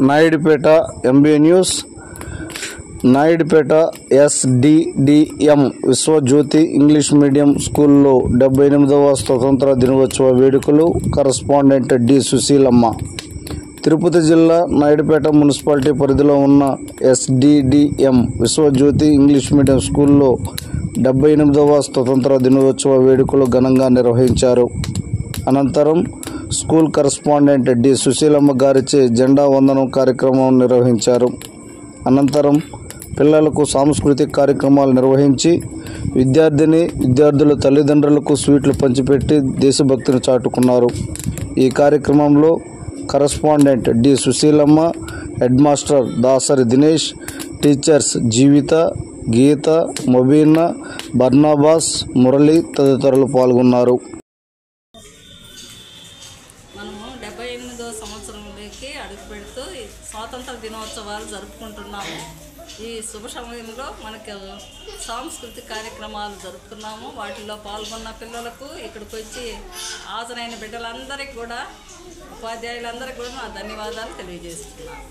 Naidupeta MB news. Naidupeta SDDM Vishwajyothi English medium స్కూల్లో 78వ స్వతంత్ర దినోత్సవ వేడుకలు. Correspondent D Susheelamma. తిరుపతి జిల్లా నాయుడుపేట మున్సిపాలిటీ పరిధిలో ఉన్న ఎస్డిడిఎం విశ్వజ్యోతి ఇంగ్లీష్ మీడియం స్కూల్లో 78వ స్వతంత్ర దినోత్సవ వేడుకలు ఘనంగా నిర్వహించారు. అనంతరం స్కూల్ కరస్పాండెంట్ డి సుశీలమ్మ గారిచే జెండా వందనం కార్యక్రమం నిర్వహించారు. అనంతరం పిల్లలకు సాంస్కృతిక కార్యక్రమాలు నిర్వహించి విద్యార్థుల తల్లిదండ్రులకు స్వీట్లు పంచిపెట్టి దేశభక్తిని చాటుకున్నారు. ఈ కార్యక్రమంలో correspondent D Sushilamma, head master Dasari Dinesh, teachers Jeevitha, Geetha, Mobina, Barnabas, Murali తదితరులు పాల్గొన్నారు. మనము 78వ సంవత్సరంలోకి అడుగుపెడుతూ స్వాతంత్ర దినోత్సవాలు జరుపుకుంటున్నాము. ఈ శుభ సమయంలో మనకు సాంస్కృతిక కార్యక్రమాలు జరుపుకున్నాము. వాటిల్లో పాల్గొన్న పిల్లలకు, ఇక్కడికి వచ్చి హాజరైన బిడ్డలందరికీ కూడా, ఉపాధ్యాయులందరికీ కూడా నా ధన్యవాదాలు తెలియజేస్తున్నాను.